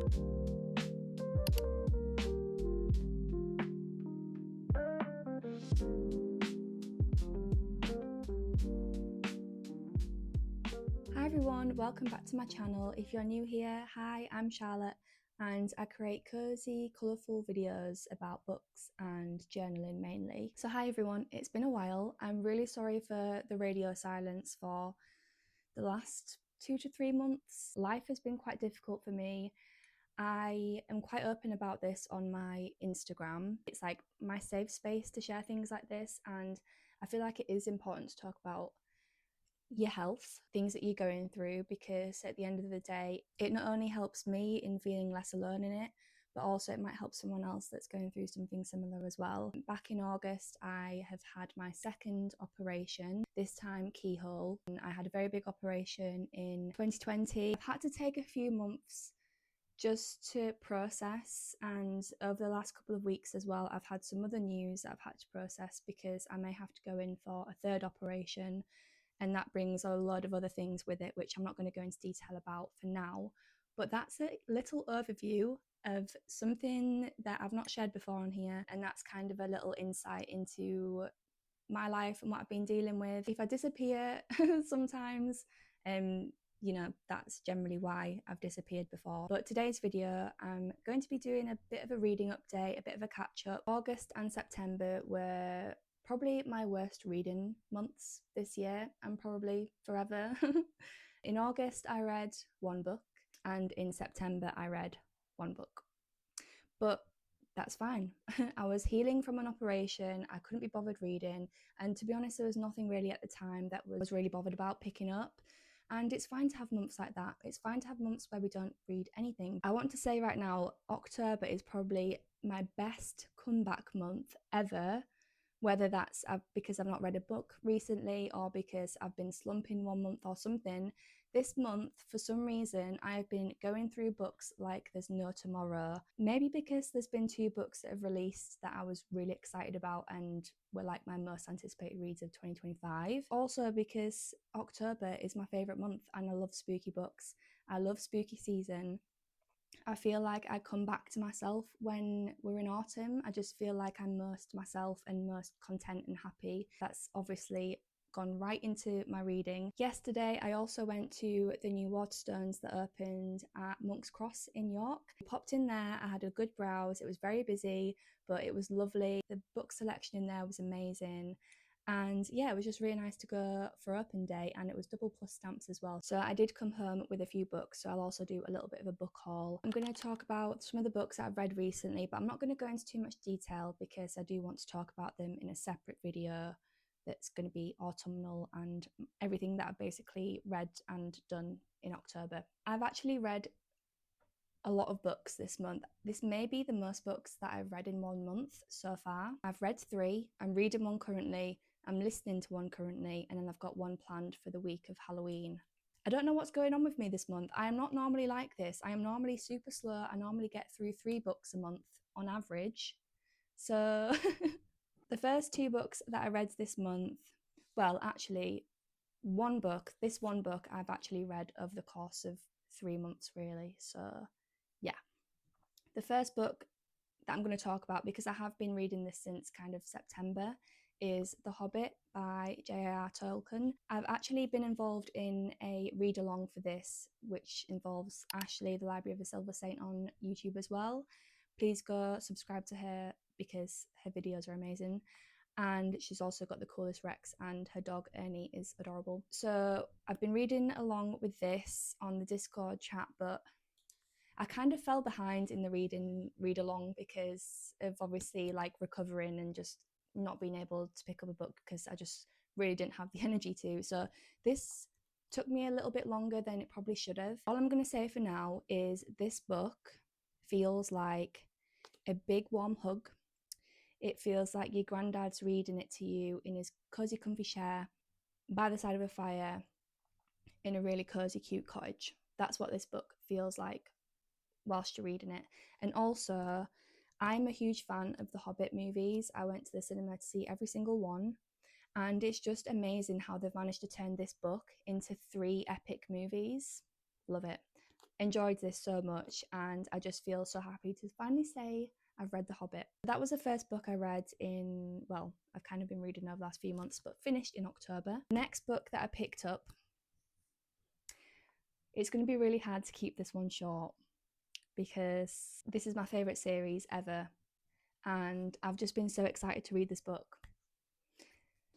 Hi everyone, welcome back to my channel. If you're new here, hi, I'm Charlotte and I create cozy, colourful videos about books and journaling mainly. So hi everyone, it's been a while. I'm really sorry for the radio silence for the last 2 to 3 months. Life has been quite difficult for me. I am quite open about this on my Instagram. It's like my safe space to share things like this, and I feel like it is important to talk about your health, things that you're going through, because at the end of the day, it not only helps me in feeling less alone in it, but also it might help someone else that's going through something similar as well. Back in August, I have had my second operation, this time keyhole. I had a very big operation in 2020. I've had to take a few months just to process, and over the last couple of weeks as well, I've had some other news that I've had to process because I may have to go in for a third operation, and that brings a lot of other things with it, which I'm not going to go into detail about for now. But that's a little overview of something that I've not shared before on here, and that's kind of a little insight into my life and what I've been dealing with. If I disappear sometimes, you know, that's generally why I've disappeared before. But today's video, I'm going to be doing a bit of a reading update, a bit of a catch up. August and September were probably my worst reading months this year and probably forever. In August, I read one book, and in September, I read one book. But that's fine. I was healing from an operation, I couldn't be bothered reading, and to be honest, there was nothing really at the time that was really bothered about picking up. And it's fine to have months like that. It's fine to have months where we don't read anything. I want to say right now, October is probably my best comeback month ever. Whether that's because I've not read a book recently or because I've been slumping one month or something. This month, for some reason, I've been going through books like there's no tomorrow. Maybe because there's been 2 books that have released that I was really excited about and were like my most anticipated reads of 2025. Also because October is my favourite month and I love spooky books. I love spooky season. I feel like I come back to myself when we're in autumn. I just feel like I'm most myself and most content and happy. That's obviously gone right into my reading. Yesterday, I also went to the new Waterstones that opened at Monk's Cross in York. I popped in there, I had a good browse. It was very busy, but it was lovely. The book selection in there was amazing. And yeah, it was just really nice to go for open day, and it was double plus stamps as well. So I did come home with a few books, so I'll also do a little bit of a book haul. I'm going to talk about some of the books that I've read recently, but I'm not going to go into too much detail because I do want to talk about them in a separate video that's going to be autumnal and everything that I've basically read and done in October. I've actually read a lot of books this month. This may be the most books that I've read in 1 month so far. I've read 3, I'm reading one currently, I'm listening to one currently, and then I've got one planned for the week of Halloween. I don't know what's going on with me this month. I am not normally like this. I am normally super slow. I normally get through 3 books a month on average. So the first 2 books that I read this month, well, actually, this one book I've actually read over the course of 3 months really. So yeah. The first book that I'm going to talk about, because I have been reading this since kind of September, is The Hobbit by J.R.R. Tolkien. I've actually been involved in a read-along for this, which involves Ashley, the Library of the Silver Saint, on YouTube as well. Please go subscribe to her because her videos are amazing. And she's also got the coolest Rex, and her dog Ernie is adorable. So I've been reading along with this on the Discord chat, but I kind of fell behind in the read along because of obviously like recovering and just not being able to pick up a book because I just really didn't have the energy to. So this took me a little bit longer than it probably should have. All I'm going to say for now is this book feels like a big warm hug. It feels like your granddad's reading it to you in his cozy comfy chair by the side of a fire in a really cozy cute cottage. That's what this book feels like whilst you're reading it. And also, I'm a huge fan of the Hobbit movies. I went to the cinema to see every single one, and it's just amazing how they've managed to turn this book into 3 epic movies. Love it. enjoyed this so much, and I just feel so happy to finally say I've read The Hobbit. That was the first book I read in, well, I've kind of been reading over the last few months, but finished in October. The next book that I picked up, it's going to be really hard to keep this one short because this is my favourite series ever, and I've just been so excited to read this book.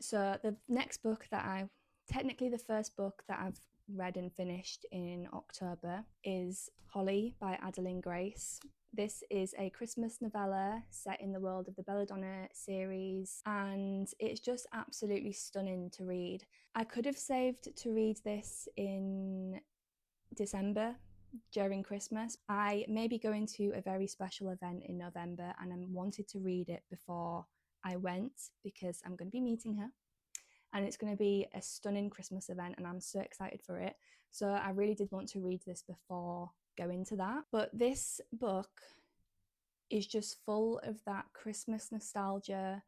So the next book that technically the first book that I've read and finished in October is Holly by Adeline Grace. This is a Christmas novella set in the world of the Belladonna series, and it's just absolutely stunning to read. I could have saved to read this in December during Christmas. I may be going to a very special event in November, and I wanted to read it before I went because I'm going to be meeting her, and it's going to be a stunning Christmas event, and I'm so excited for it. So I really did want to read this before going to that. But this book is just full of that Christmas nostalgia,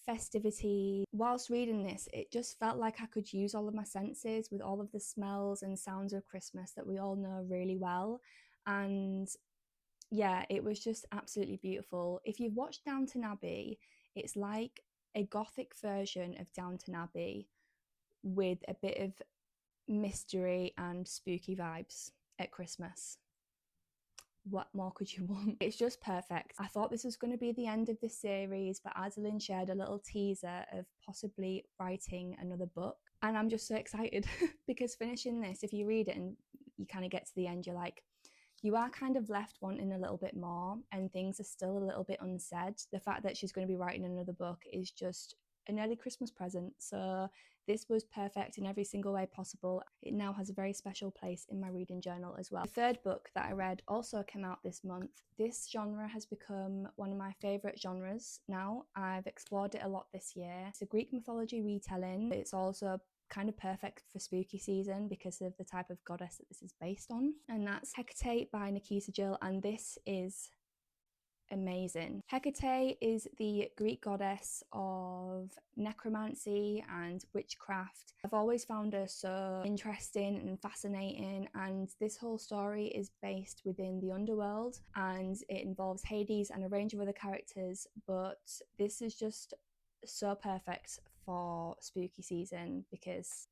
festivity. Whilst reading this, it just felt like I could use all of my senses with all of the smells and sounds of Christmas that we all know really well. And yeah, it was just absolutely beautiful. If you've watched Downton Abbey, it's like a gothic version of Downton Abbey with a bit of mystery and spooky vibes at Christmas. What more could you want? It's just perfect. I thought this was going to be the end of this series, but Adeline shared a little teaser of possibly writing another book, and I'm just so excited because finishing this, if you read it and you kind of get to the end, you're like, you are kind of left wanting a little bit more, and things are still a little bit unsaid. The fact that she's going to be writing another book is just an early Christmas present. So this was perfect in every single way possible. It now has a very special place in my reading journal as well. The third book that I read also came out this month. This genre has become one of my favourite genres now. I've explored it a lot this year. It's a Greek mythology retelling. It's also kind of perfect for spooky season because of the type of goddess that this is based on, and that's Hecate by Nikita Jill, and this is amazing. Hecate is the Greek goddess of necromancy and witchcraft. I've always found her so interesting and fascinating, and this whole story is based within the underworld, and it involves Hades and a range of other characters, but this is just so perfect for spooky season because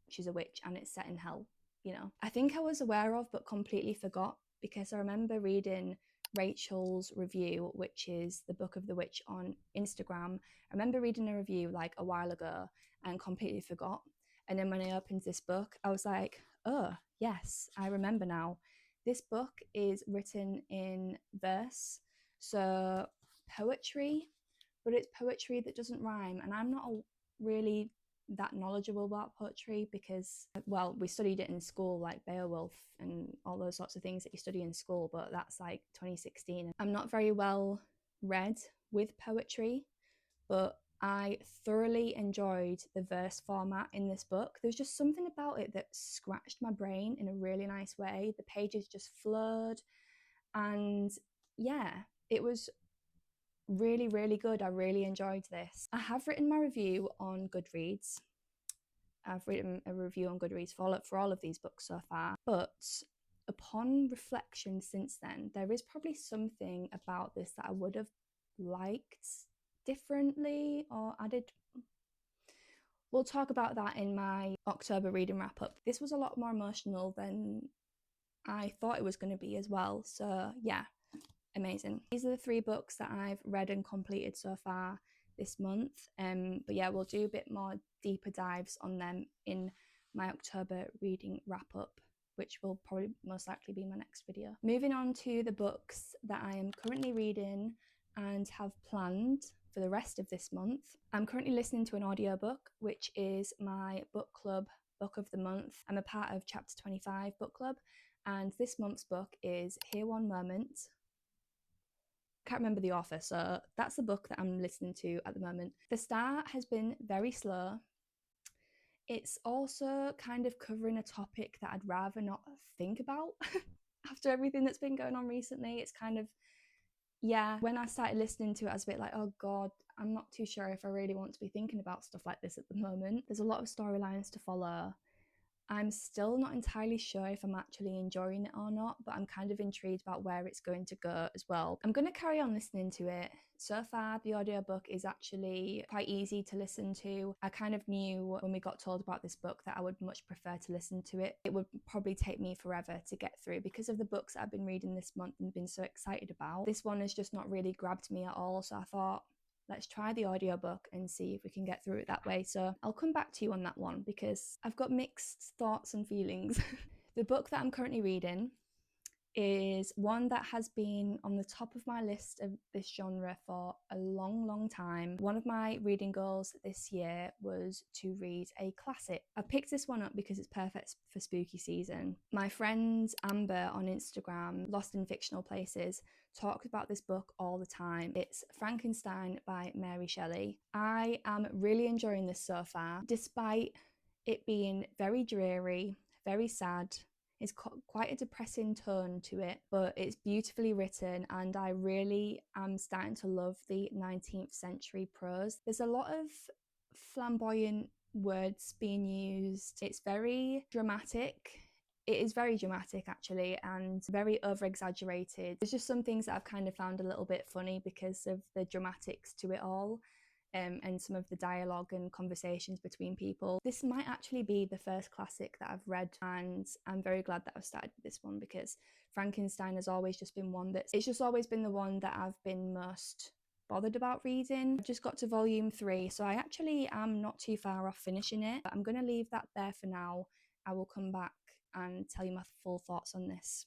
she's a witch and it's set in hell, you know. I think I was aware of but completely forgot, because I remember reading Rachel's review, which is the Book of the Witch, on Instagram. I remember reading a review like a while ago and completely forgot, and then when I opened this book I was like, oh yes, I remember now. This book is written in verse, so poetry, but it's poetry that doesn't rhyme, and I'm not really that knowledgeable about poetry because, well, we studied it in school, like Beowulf and all those sorts of things that you study in school, but that's like 2016. I'm not very well read with poetry, but I thoroughly enjoyed the verse format in this book. There's just something about it that scratched my brain in a really nice way. The pages just flowed, and yeah, it was really, really good. I really enjoyed this. I have written my review on Goodreads. I've written a review on Goodreads for all of these books so far, but upon reflection since then, there is probably something about this that I would have liked differently or added. We'll talk about that in my October reading wrap up. This was a lot more emotional than I thought it was going to be as well. So yeah, amazing. These are the 3 books that I've read and completed so far this month. But yeah, we'll do a bit more deeper dives on them in my October reading wrap up, which will probably most likely be my next video. Moving on to the books that I am currently reading and have planned for the rest of this month. I'm currently listening to an audiobook, which is my book club book of the month. I'm a part of Chapter 25 book club, and this month's book is Here One Moment. Can't remember the author, so that's the book that I'm listening to at the moment. The start has been very slow. It's also kind of covering a topic that I'd rather not think about after everything that's been going on recently. It's kind of, yeah, when I started listening to it, I was a bit like, oh God, I'm not too sure if I really want to be thinking about stuff like this at the moment. There's a lot of storylines to follow, I'm still not entirely sure if I'm actually enjoying it or not, but I'm kind of intrigued about where it's going to go as well. I'm going to carry on listening to it. So far, the audiobook is actually quite easy to listen to. I kind of knew when we got told about this book that I would much prefer to listen to it. It would probably take me forever to get through because of the books that I've been reading this month and been so excited about. This one has just not really grabbed me at all, so I thought, let's try the audiobook and see if we can get through it that way. So I'll come back to you on that one because I've got mixed thoughts and feelings. The book that I'm currently reading is one that has been on the top of my list of this genre for a long time. One of my reading goals this year was to read a classic. I picked this one up because it's perfect for spooky season. My friend Amber on Instagram, Lost in Fictional Places, talks about this book all the time. It's Frankenstein by Mary Shelley. I am really enjoying this so far, despite it being very dreary, very sad. It's quite a depressing tone to it, but it's beautifully written, and I really am starting to love the 19th century prose. There's a lot of flamboyant words being used. It's very dramatic. It is very dramatic actually, and very over exaggerated. There's just some things that I've kind of found a little bit funny because of the dramatics to it all. And some of the dialogue and conversations between people. This might actually be the first classic that I've read, and I'm very glad that I've started with this one because Frankenstein has always just been one it's just always been the one that I've been most bothered about reading. I've just got to volume 3, so I actually am not too far off finishing it. But I'm going to leave that there for now. I will come back and tell you my full thoughts on this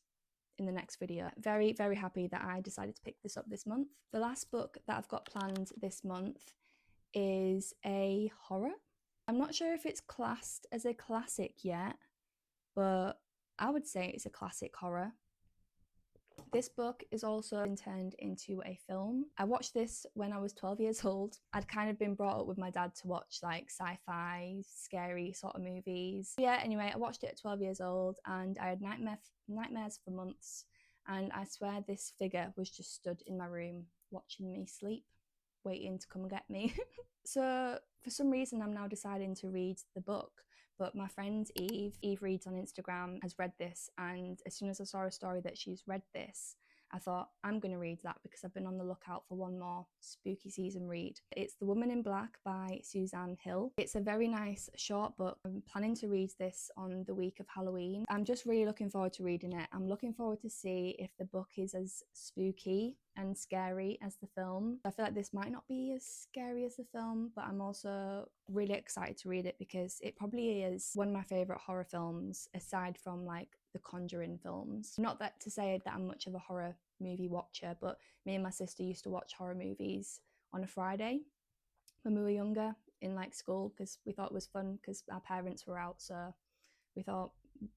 in the next video. Very happy that I decided to pick this up this month. The last book that I've got planned this month is a horror. I'm not sure if it's classed as a classic yet, but I would say it's a classic horror. This book is also been turned into a film. I watched this when I was 12 years old. I'd kind of been brought up with my dad to watch like sci-fi, scary sort of movies. Yeah, anyway, I watched it at 12 years old and I had nightmares for months, and I swear this figure was just stood in my room watching me sleep, waiting to come and get me. So for some reason I'm now deciding to read the book, but my friend Eve reads on Instagram, has read this, and as soon as I saw a story that she's read this, I thought I'm going to read that because I've been on the lookout for one more spooky season read. It's The Woman in Black by Suzanne Hill. It's a very nice short book. I'm planning to read this on the week of Halloween. I'm just really looking forward to reading it. I'm looking forward to see if the book is as spooky and scary as the film. I feel like this might not be as scary as the film, but I'm also really excited to read it because it probably is one of my favourite horror films aside from like the Conjuring films. Not that to say that I'm much of a horror movie watcher, but me and my sister used to watch horror movies on a Friday when we were younger in like school because we thought it was fun because our parents were out, so we thought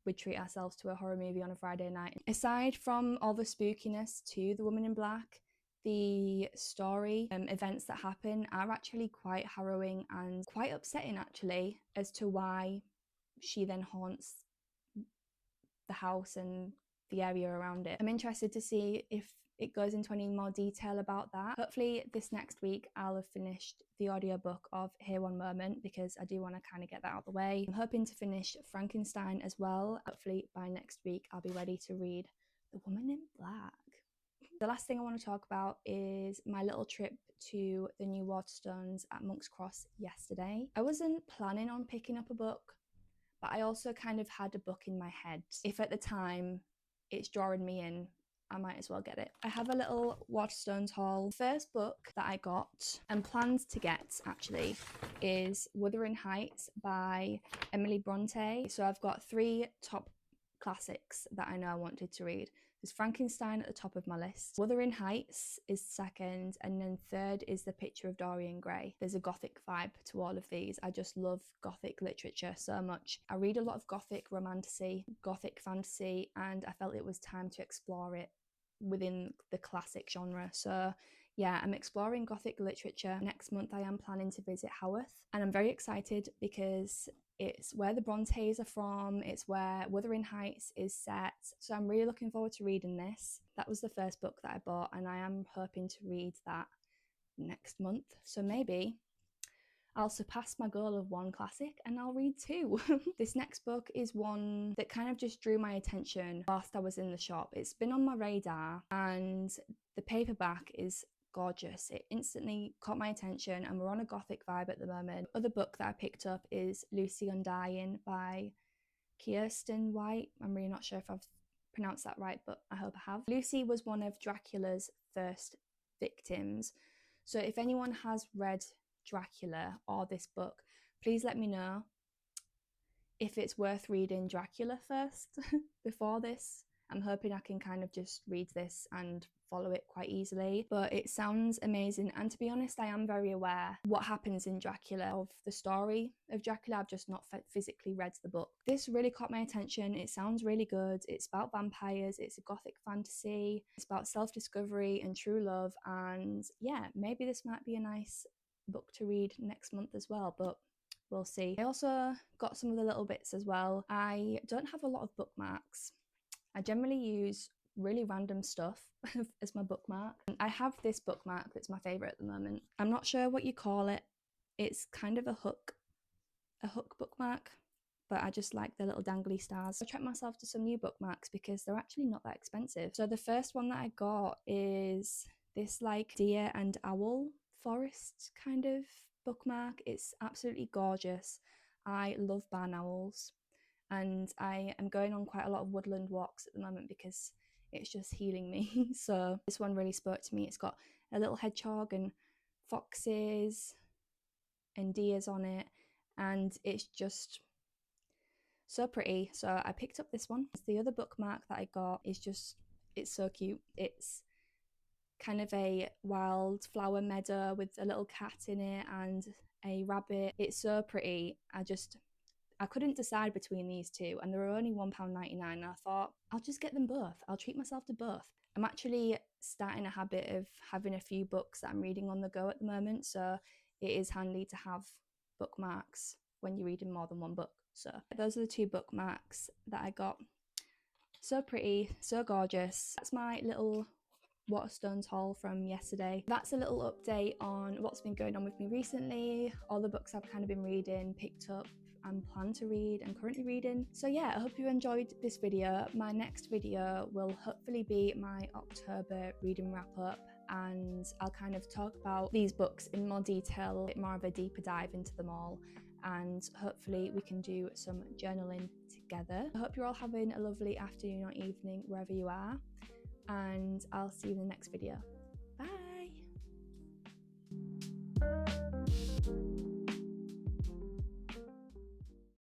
we'd treat ourselves to a horror movie on a Friday night. Aside from all the spookiness to The Woman in Black, the story events that happen are actually quite harrowing and quite upsetting actually as to why she then haunts the house and the area around it. I'm interested to see if it goes into any more detail about that. Hopefully this next week I'll have finished the audiobook of Here One Moment because I do want to kind of get that out of the way. I'm hoping to finish Frankenstein as well. Hopefully by next week I'll be ready to read The Woman in Black. The last thing I want to talk about is my little trip to the new Waterstones at Monk's Cross yesterday. I wasn't planning on picking up a book, but I also kind of had a book in my head. If at the time it's drawing me in, I might as well get it. I have a little Waterstones haul. First book that I got and planned to get actually is Wuthering Heights by Emily Bronte. So I've got 3 top classics that I know I wanted to read. There's Frankenstein at the top of my list. Wuthering Heights is second, and then third is The Picture of Dorian Gray. There's a gothic vibe to all of these. I just love gothic literature so much. I read a lot of gothic romantasy, gothic fantasy, and I felt it was time to explore it within the classic genre. So yeah, I'm exploring gothic literature. Next month I am planning to visit Haworth, and I'm very excited because it's where the Brontes are from, it's where Wuthering Heights is set, so I'm really looking forward to reading this. That was the first book that I bought, and I am hoping to read that next month, so maybe I'll surpass my goal of 1 classic and I'll read 2. This next book is one that kind of just drew my attention whilst I was in the shop. It's been on my radar and the paperback is gorgeous. It instantly caught my attention and we're on a gothic vibe at the moment. The other book that I picked up is Lucy Undying by Kirsten White. I'm really not sure if I've pronounced that right, but I hope I have. Lucy was one of Dracula's first victims. So if anyone has read Dracula or this book, please let me know if it's worth reading Dracula first before this. I'm hoping I can kind of just read this and follow it quite easily, but it sounds amazing. And to be honest, I am very aware what happens in Dracula, of the story of Dracula. I've just not physically read the book. This really caught my attention. It sounds really good. It's about vampires. It's a gothic fantasy. It's about self-discovery and true love. And yeah, maybe this might be a nice book to read next month as well, but we'll see. I also got some of the little bits as well. I don't have a lot of bookmarks. I generally use really random stuff as my bookmark. I have this bookmark that's my favourite at the moment. I'm not sure what you call it. It's kind of a hook bookmark, but I just like the little dangly stars. I treat myself to some new bookmarks because they're actually not that expensive. So the first one that I got is this like deer and owl forest kind of bookmark. It's absolutely gorgeous. I love barn owls. And I am going on quite a lot of woodland walks at the moment because it's just healing me. So this one really spoke to me. It's got a little hedgehog and foxes and deers on it, and it's just so pretty. So I picked up this one. The other bookmark that I got is just, it's so cute. It's kind of a wildflower meadow with a little cat in it and a rabbit. It's so pretty. I couldn't decide between these two, and they were only £1.99, and I thought, I'll just get them both. I'll treat myself to both. I'm actually starting a habit of having a few books that I'm reading on the go at the moment, so it is handy to have bookmarks when you're reading more than one book. So those are the 2 bookmarks that I got. So pretty, so gorgeous. That's my little Waterstones haul from yesterday. That's a little update on what's been going on with me recently, all the books I've kind of been reading, picked up and plan to read and currently reading. So yeah, I hope you enjoyed this video. My next video will hopefully be my October reading wrap up, and I'll kind of talk about these books in more detail, a bit more of a deeper dive into them all, and hopefully we can do some journaling together. I hope you're all having a lovely afternoon or evening wherever you are, and I'll see you in the next video.